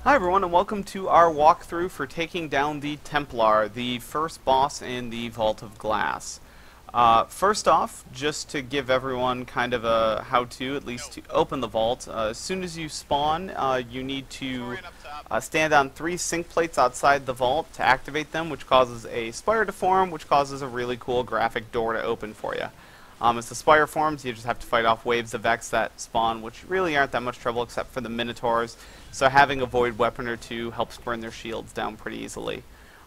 Hi everyone, and welcome to our walkthrough for taking down the Templar, the first boss in the Vault of Glass. First off, just to give everyone kind of a how-to, at least to open the vault, as soon as you spawn, you need to stand on 3 sync plates outside the vault to activate them, which causes a spire to form, which causes a really cool graphic door to open for you. As the spire forms, you just have to fight off waves of Vex that spawn, which really aren't that much trouble except for the Minotaurs, so having a void weapon or two helps burn their shields down pretty easily.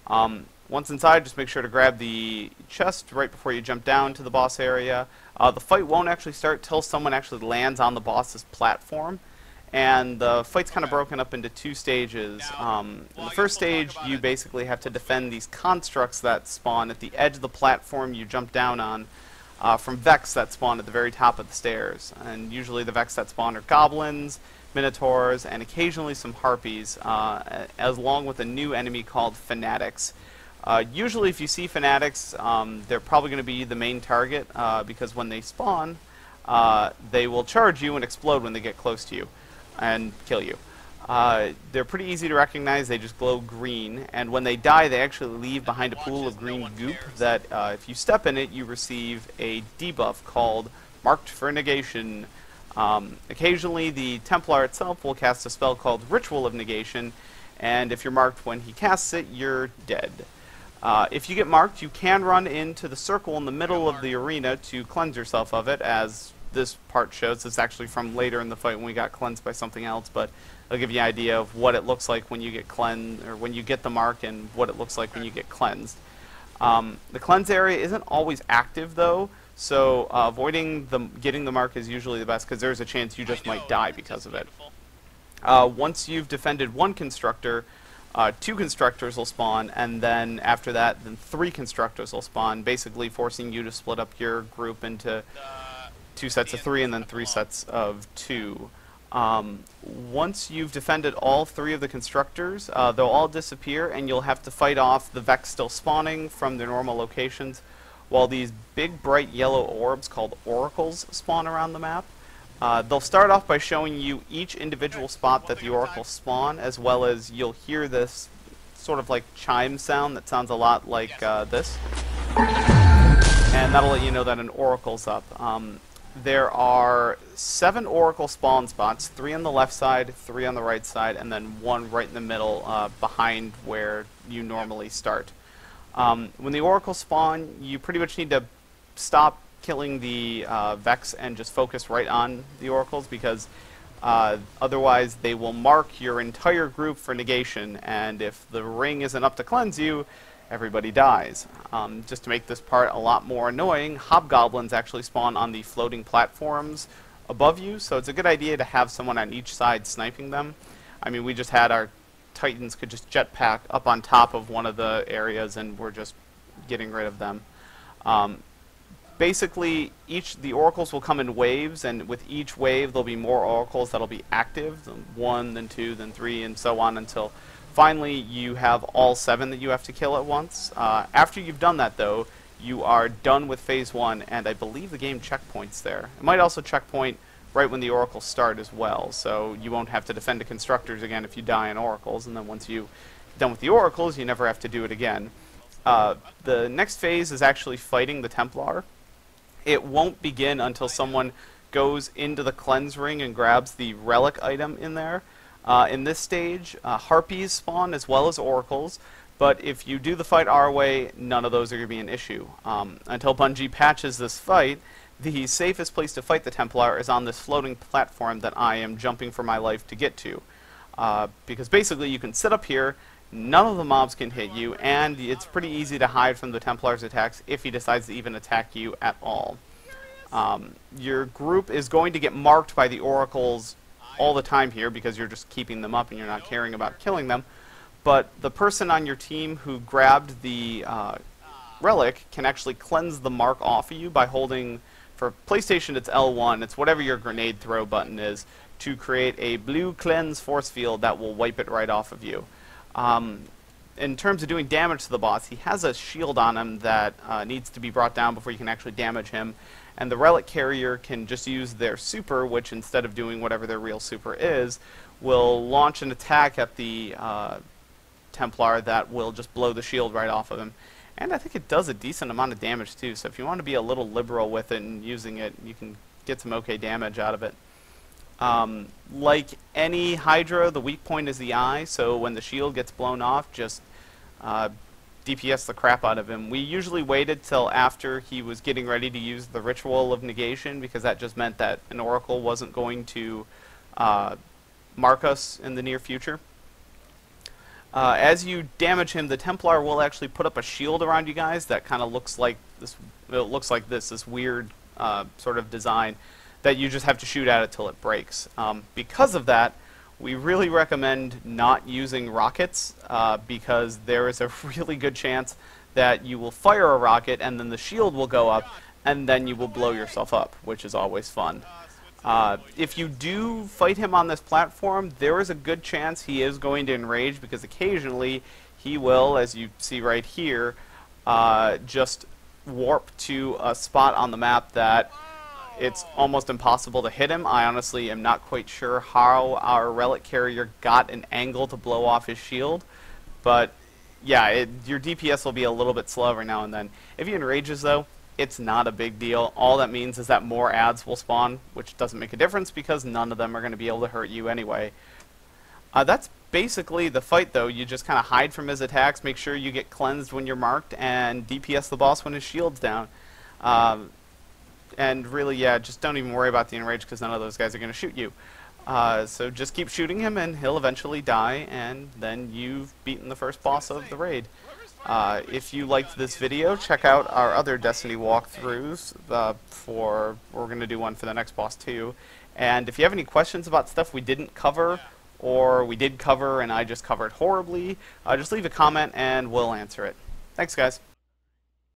Once inside, just make sure to grab the chest right before you jump down to the boss area. The fight won't actually start till someone actually lands on the boss's platform, and the fight's kind of broken up into 2 stages. In the first stage, you basically have to defend these constructs that spawn at the edge of the platform you jump down on, from Vex that spawn at the very top of the stairs. And usually the Vex that spawn are goblins, minotaurs, and occasionally some harpies, along with a new enemy called fanatics. Usually if you see fanatics, they're probably going to be the main target, because when they spawn, they will charge you and explode when they get close to you and kill you. They're pretty easy to recognize. They just glow green, and when they die, they actually leave behind a pool of green goop that, if you step in it, you receive a debuff called Marked for Negation. Occasionally, the Templar itself will cast a spell called Ritual of Negation, and if you're marked when he casts it, you're dead. If you get marked, you can run into the circle in the middle of the arena to cleanse yourself of it, as this part shows. It's actually from later in the fight when we got cleansed by something else, but it'll give you an idea of what it looks like when you get cleansed, or when you get the mark, and what it looks like when you get cleansed. The cleanse area isn't always active though, so avoiding getting the mark is usually the best, because there's a chance you just might die because of it. Once you've defended 1 constructor, 2 constructors will spawn, and then after that, then 3 constructors will spawn, basically forcing you to split up your group into 2 sets of 3 and then 3 sets of 2. Once you've defended all 3 of the constructors, they'll all disappear, and you'll have to fight off the Vex still spawning from their normal locations, while these big bright yellow orbs called oracles spawn around the map. They'll start off by showing you each individual spot that the oracles spawn, as well as you'll hear this sort of like chime sound that sounds a lot like this, and that'll let you know that an oracle's up. There are 7 oracle spawn spots, 3 on the left side, 3 on the right side, and then 1 right in the middle behind where you normally start. When the oracles spawn, you pretty much need to stop killing the Vex and just focus right on the oracles, because otherwise they will mark your entire group for negation, and if the ring isn't up to cleanse you, everybody dies. Just to make this part a lot more annoying, hobgoblins actually spawn on the floating platforms above you, so it's a good idea to have someone on each side sniping them. I mean, we just had our titans could just jetpack up on top of one of the areas, and we're just getting rid of them. Basically, the oracles will come in waves, and with each wave there'll be more oracles that'll be active, 1, then 2, then 3, and so on until finally you have all 7 that you have to kill at once. After you've done that though, you are done with phase 1, and I believe the game checkpoints there. It might also checkpoint right when the oracles start as well, so you won't have to defend the constructors again if you die in oracles, and then once you're done with the oracles, you never have to do it again. The next phase is actually fighting the Templar. It won't begin until someone goes into the cleanse ring and grabs the relic item in there. In this stage, harpies spawn as well as oracles, but if you do the fight our way, none of those are going to be an issue. Until Bungie patches this fight, the safest place to fight the Templar is on this floating platform that I am jumping for my life to get to. Because basically you can sit up here, none of the mobs can hit you, and it's pretty easy to hide from the Templar's attacks if he decides to even attack you at all. Your group is going to get marked by the oracles all the time here, because you're just keeping them up and you're not caring about killing them, but the person on your team who grabbed the relic can actually cleanse the mark off of you by holding, for PlayStation it's L1, it's whatever your grenade throw button is, to create a blue cleanse force field that will wipe it right off of you. In terms of doing damage to the boss, he has a shield on him that needs to be brought down before you can actually damage him, and the relic carrier can just use their super, which instead of doing whatever their real super is, will launch an attack at the Templar that will just blow the shield right off of him. And I think it does a decent amount of damage too, so if you want to be a little liberal with it and using it, you can get some okay damage out of it. Like any Hydra, the weak point is the eye, so when the shield gets blown off, just DPS the crap out of him. We usually waited till after he was getting ready to use the Ritual of Negation, because that just meant that an Oracle wasn't going to mark us in the near future. As you damage him, the Templar will actually put up a shield around you guys that kind of looks like this. It looks like this weird sort of design that you just have to shoot at it till it breaks. Because of that, we really recommend not using rockets because there is a really good chance that you will fire a rocket and then the shield will go up and then you will blow yourself up, which is always fun. If you do fight him on this platform, there is a good chance he is going to enrage, because occasionally he will, as you see right here, just warp to a spot on the map that it's almost impossible to hit him. I honestly am not quite sure how our relic carrier got an angle to blow off his shield, but yeah, your DPS will be a little bit slow every now and then. If he enrages though, it's not a big deal. All that means is that more ads will spawn, which doesn't make a difference because none of them are going to be able to hurt you anyway. That's basically the fight though. You just kind of hide from his attacks, make sure you get cleansed when you're marked, and DPS the boss when his shield's down. And really, yeah, just don't even worry about the enrage because none of those guys are going to shoot you. So just keep shooting him and he'll eventually die, and then you've beaten the first boss of the raid. If you liked this video, check out our other Destiny walkthroughs. We're going to do one for the next boss too. And if you have any questions about stuff we didn't cover, or we did cover and I just covered horribly, just leave a comment and we'll answer it. Thanks, guys.